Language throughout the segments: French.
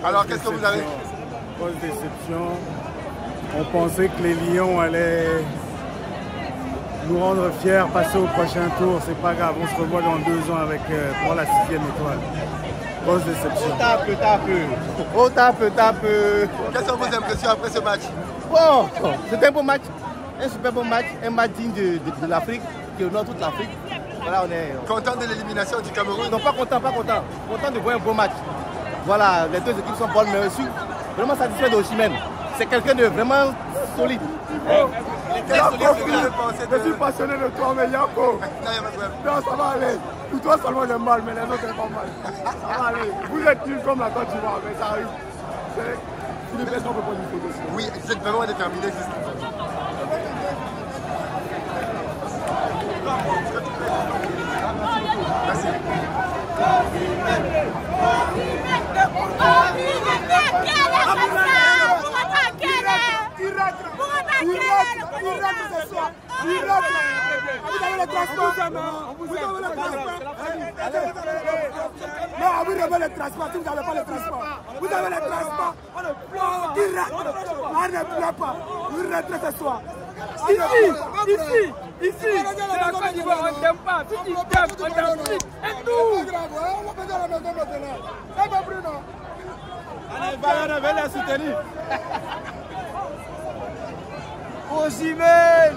Alors, qu'est-ce que vous avez? Grosse déception. On pensait que les Lions allaient nous rendre fiers, passer au prochain tour. C'est pas grave, on se revoit dans 2 ans avec, pour la 6e étoile. Grosse déception. Quelles sont vos impressions après ce match? Bon, c'était un bon match, un super bon match, un match digne de l'Afrique, qui honore toute l'Afrique. Voilà, on est content de l'élimination du Cameroun? Non, pas content, pas content. Content de voir un bon match. Voilà, les 2 équipes sont bonnes, mais aussi vraiment satisfait de Osimhen. C'est quelqu'un de vraiment solide. Je suis passionné de toi, mais Yako. Non, ça va aller. Pour toi seulement j'ai mal, mais les autres c'est pas mal. Ça va aller. Vous êtes nuls comme la Côte d'Ivoire, mais ça arrive. C'est une personne qu'on peut pas du tout. Oui, vous êtes vraiment déterminé jusqu'à. Merci. Vous avez le transport. Vous avez le transport. Non, vous avez le transport. Si vous n'avez pas le transport, vous avez le transport. On ne pleure direct. On ne pleure pas. Vous rentrez ce soir. Ici, c'est la Côte d'Ivoire, on ne t'aime pas. Si tu t'aimes, on t'implique. Et tout. On va passer à la maison maintenant. C'est pas Bruno. Allez, on va la soutenir. Osimhen.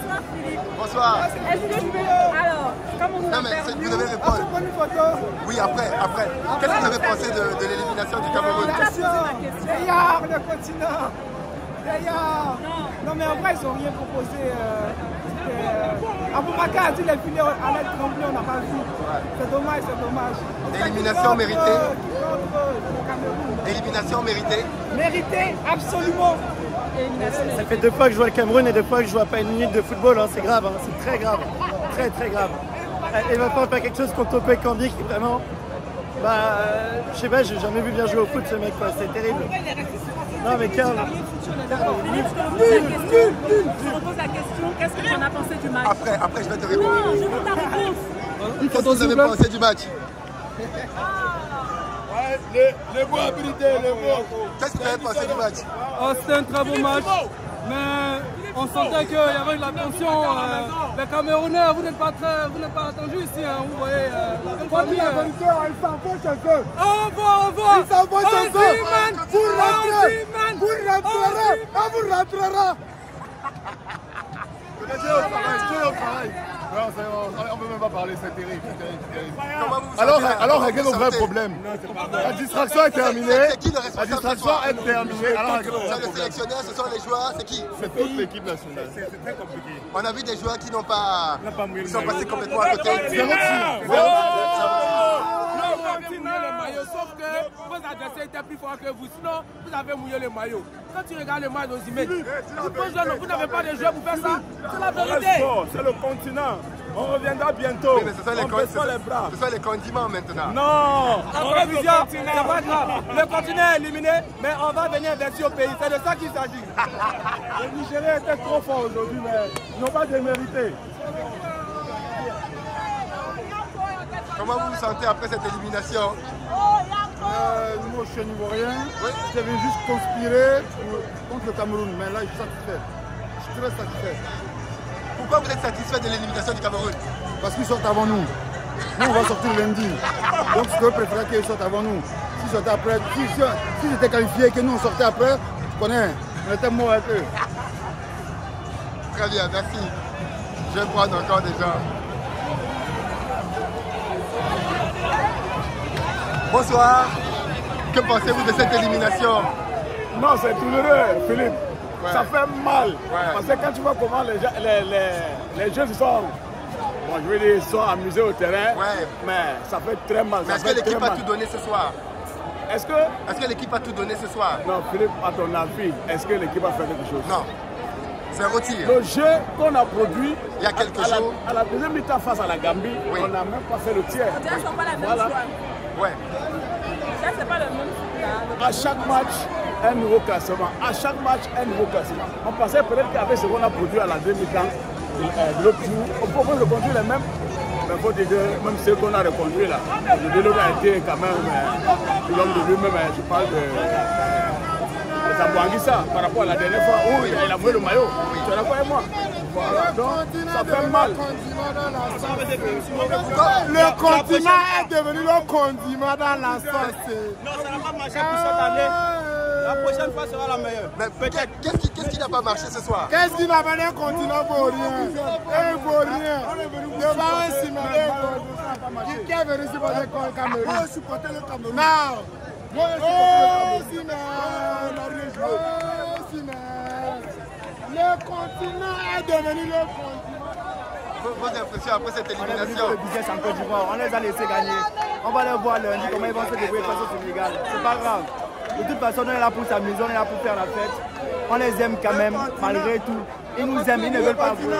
Bonsoir Philippe. Bonsoir. Est-ce que je peux... Alors, comme on nous Non, mais vous devez répondre. Oui, après. Qu'est-ce que vous avez pensé de l'élimination du Cameroun? D'ailleurs, le continent. D'ailleurs. Non, mais en vrai, ils n'ont rien proposé. Aboubakar a dit les filets à l'aide tremblée, on n'a pas vu. C'est dommage. Élimination méritée. Élimination méritée. Méritée, absolument. Ça fait 2 fois que je joue au Cameroun et 2 fois que je joue à pas une minute de football, hein. C'est grave, hein. C'est très grave, très grave. Et maintenant faire quelque chose contre Toko Ekambi qui vraiment, je sais pas, j'ai jamais vu bien jouer au foot ce mec, quoi. C'est terrible. Non mais Karl. Philippe, je repose la question, qu'est-ce que tu en as pensé du match? Après je vais te répondre. Non, je veux ta réponse. Qu'est-ce que vous avez pensé du match? Les mots habilités, les mots. Qu'est-ce que vous avez pensé du match? C'était un très beau match, mais on sentait qu'il y avait de la tension. Les Camerounais, vous n'êtes pas attendus ici, hein, vous voyez. Ils s'en vont chez eux. Au revoir. Ils s'en vont chez eux. Vous rentrerez. Non, on ne peut même pas parler, c'est terrible. Alors réglez nos vrais problèmes. La distraction est terminée. La distraction est terminée. C'est le sélectionneur, ce sont les joueurs, c'est qui? C'est toute l'équipe nationale. C'est très compliqué. On a vu des joueurs qui n'ont pas... Ils sont passés complètement à côté. Le maillot, sauf que vos adversaires étaient plus forts que vous, sinon vous avez mouillé le maillot. Quand tu regardes le match d'Osimhen, vous n'avez pas de joueurs pour faire ça. C'est la vérité. C'est le continent. On reviendra bientôt. Oui, mais ce sont les condiments maintenant. Non. La prévision, c'est pas grave. Le continent est éliminé, mais on va venir investir au pays. C'est de ça qu'il s'agit. Les Nigériens étaient trop forts aujourd'hui, mais ils n'ont pas démérité. Comment vous vous sentez après cette élimination? Moi, je suis un Ivoirien. Oui. Je devais juste conspirer contre le Cameroun, mais là, je suis satisfait. Je suis très satisfait. Pourquoi vous êtes satisfait de l'élimination du Cameroun? Parce qu'ils sortent avant nous. Nous, on va sortir lundi. Donc, je préférais qu'ils sortent avant nous. S'ils sortaient après, s'ils étaient qualifiés et que nous, on sortait après, tu connais, on était morts avec eux. Très bien, merci. Je vais prendre encore des gens. Bonsoir. Que pensez-vous de cette élimination? Non, c'est douloureux, Philippe. Ouais. Ça fait mal. Ouais. Parce que quand tu vois comment les jeunes sont, bon, je veux dire, ils sont amusés au terrain, ouais. Mais ça fait très mal. Mais est-ce que l'équipe a tout donné ce soir? Est-ce que l'équipe a tout donné ce soir? Non, Philippe, à ton avis, est-ce que l'équipe a fait quelque chose? Non. C'est un retire. Le jeu qu'on a produit, il y a quelques jours. À la deuxième mi-temps face à la Gambie, oui. On n'a même pas fait le tiers. On dirait qu'ils ne sont pas la même chose. Ouais. Ça, c'est pas le même. À chaque match, un nouveau classement. À chaque match, un nouveau classement. On pensait peut-être qu'avec ce qu'on a produit à la demi-temps, l'autre jour, on peut reconduire les mêmes. Mais il faut dire que même ceux qu'on a rencontrés là, le vélo a été quand même, l'homme de lui-même, je parle de Zabouanguissa par rapport à la dernière fois où il a volé le maillot. Tu es d'accord avec moi? Voilà, donc ça fait mal. Le continent est devenu le condiment dans la sauce. Non, ça n'a pas marché pour cette année. La prochaine fois sera la meilleure. Mais qu'est-ce qui n'a pas marché ce soir? Qu'est-ce qui n'a pas un continent pour rien? Et pour rien. Le Baron Simon qui est venu supporter le Cameroun. Moi, je supportais le Cameroun. Non. Moi, je supportais le Cameroun. Le continent est devenu le continent. Vos impressions après cette élimination? On est venu pour le business en Côte d'Ivoire. On les a laissés gagner. On va les voir lundi comment ils vont se débrouiller face au Sénégal. C'est pas grave. De toute façon, on est là pour s'amuser, on est là pour faire la fête. On les aime quand même, malgré tout. Ils nous aiment, ils ne veulent pas jouer.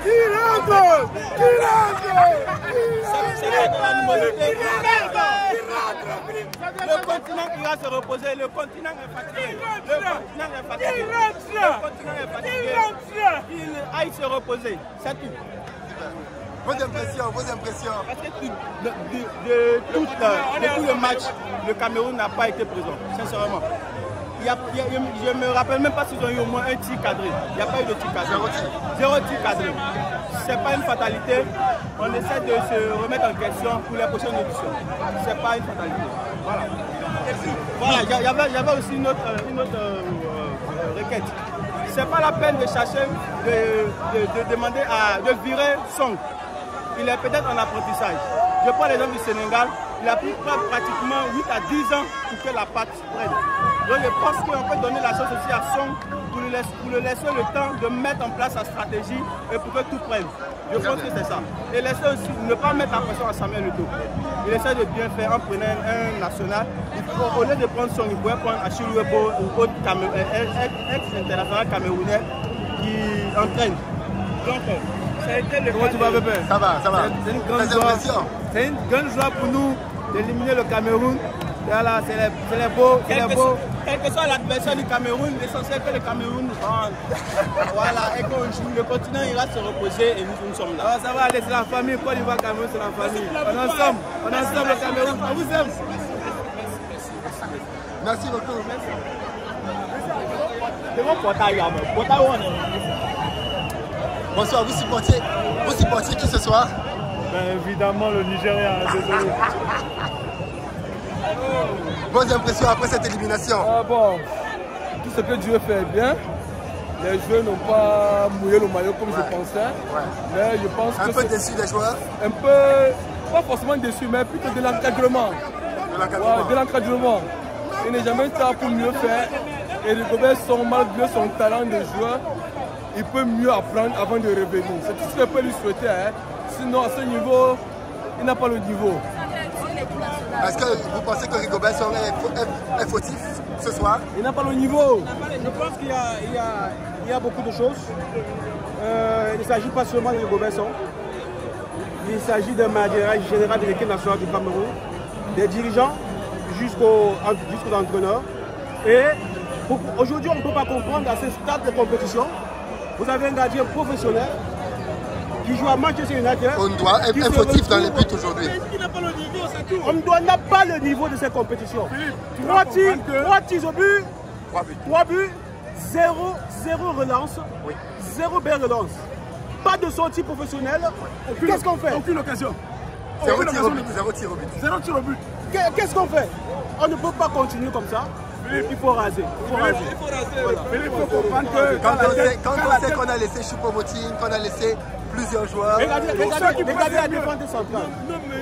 Qui rentre? Qui rentre? Le continent qui va se reposer, le continent est fatigué. Le continent est fatigué. Le continent est fatigué. Il aille se reposer, c'est tout. Vos impressions? Parce que de tout le match, le Cameroun n'a pas été présent, sincèrement. Je ne me rappelle même pas s'ils ont eu au moins un tir cadré. Il n'y a pas eu de tir cadré. Zéro tir cadré. Ce n'est pas une fatalité. On essaie de se remettre en question pour les prochaines éditions. Ce n'est pas une fatalité. Voilà. Voilà, il y avait aussi une autre requête. Ce n'est pas la peine de chercher, de demander de virer Song. Il est peut-être en apprentissage. Je prends l'exemple du Sénégal. Il a pris pratiquement 8 à 10 ans pour que la patte prenne. Donc je pense qu'on peut donner la chance aussi à Song pour lui laisser le temps de mettre en place sa stratégie et pour que tout prenne. Je pense que c'est ça. Et laisser aussi ne pas mettre la pression à Samuel Eto'o. Il essaie de bien faire en prenant un national. Au lieu de prendre Song, il pourrait prendre Achille Webo ou autre ex-international camerounais qui entraîne. Donc, ça a été le Comment tu vas, Pépé? Ça va. C'est une grande joie. C'est une grande joie pour nous d'éliminer le Cameroun. Voilà, c'est les beaux. Quel que soit l'adversaire du Cameroun, l'essentiel que le Cameroun rentre. Voilà, et qu'on joue, le continent ira se reposer et nous sommes là. Ah, ça va aller, c'est la famille. Côte d'Ivoire, Cameroun, c'est la famille. On est ensemble le Cameroun. On vous aime. Merci beaucoup. Bonsoir, vous supportiez qui ce soir? Ben, évidemment le Nigeria, désolé. Vos impressions après cette élimination? Bon, tout ce que Dieu fait bien. Les joueurs n'ont pas mouillé le maillot comme je pensais. Mais je pense un peu déçu des joueurs? Un peu, pas forcément déçu, mais plutôt de l'encadrement. De l'encadrement. Il n'est jamais tard pour mieux faire. Et Rigobert, malgré son talent de joueur, il peut mieux apprendre avant de revenir. C'est tout ce que je peux lui souhaiter. Hein. Sinon, à ce niveau, il n'a pas le niveau. Est-ce que vous pensez que Rigobert est fautif ce soir? Il n'a pas le niveau. Je pense qu'il y a beaucoup de choses. Il ne s'agit pas seulement de Rigobert. Il s'agit d'un manager général de l'équipe nationale du Cameroun, des dirigeants jusqu'aux entraîneurs. Et aujourd'hui, on ne peut pas comprendre à ce stade de compétition. Vous avez un gardien professionnel qui joue à Manchester United. On doit être fautif dans les buts aujourd'hui. On n'a pas le niveau de cette compétition. 3 tirs au but, 3 buts, 0 relance, 0 belle relance. Pas de sortie professionnelle. Qu'est-ce qu'on fait? Aucune occasion. 0 tir au but. Qu'est-ce qu'on fait? On ne peut pas continuer comme ça. Il faut raser. Voilà. Il faut comprendre que quand on sait qu'on a laissé Choupo-Moting, qu'on a laissé plusieurs joueurs. Regardez la défense centrale.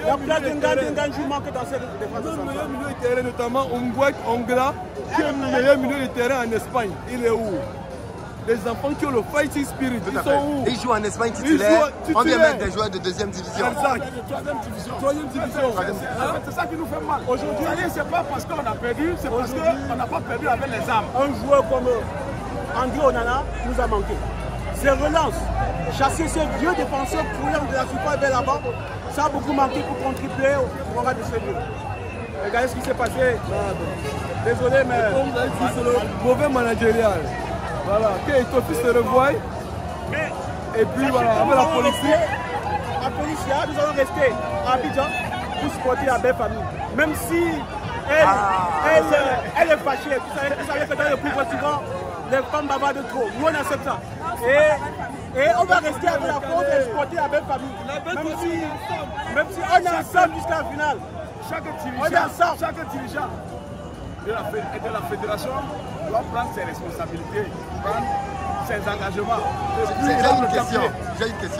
La place d'Engan joue manque dans cette défense centrale. Le meilleur milieu de terrain, notamment Mbouek Ongla, qui est le meilleur milieu de terrain en Espagne. Il est où? Les enfants qui ont le fighting spirit, ils sont où? Ils jouent en Espagne titulaire. On vient mettre des joueurs de deuxième division. Exact. Troisième division. C'est ça qui nous fait mal. Aujourd'hui, ce n'est pas parce qu'on a perdu, c'est parce qu'on n'a pas perdu avec les armes. Un joueur comme André Onana nous a manqué. Ses relances, chasser ces vieux défenseurs pourrants de la surface vers là-bas, ça a beaucoup manqué pour contribuer au moral de ce jeu. Regardez ce qui s'est passé. Désolé, mais c'est le mauvais managérial. Voilà, que Eto'o se revoie. Et puis voilà, avec la politique. Félicia, nous allons rester à Abidjan pour supporter la belle famille. Même si elle est fâchée. Vous savez que dans le plus souvent, les femmes bavardent trop. Nous, on accepte ça. Et on va rester avec la France et supporter la belle famille. Même si on est ensemble jusqu'à la finale. Chaque dirigeant de la fédération doit prendre ses responsabilités, prendre ses engagements. J'ai une question.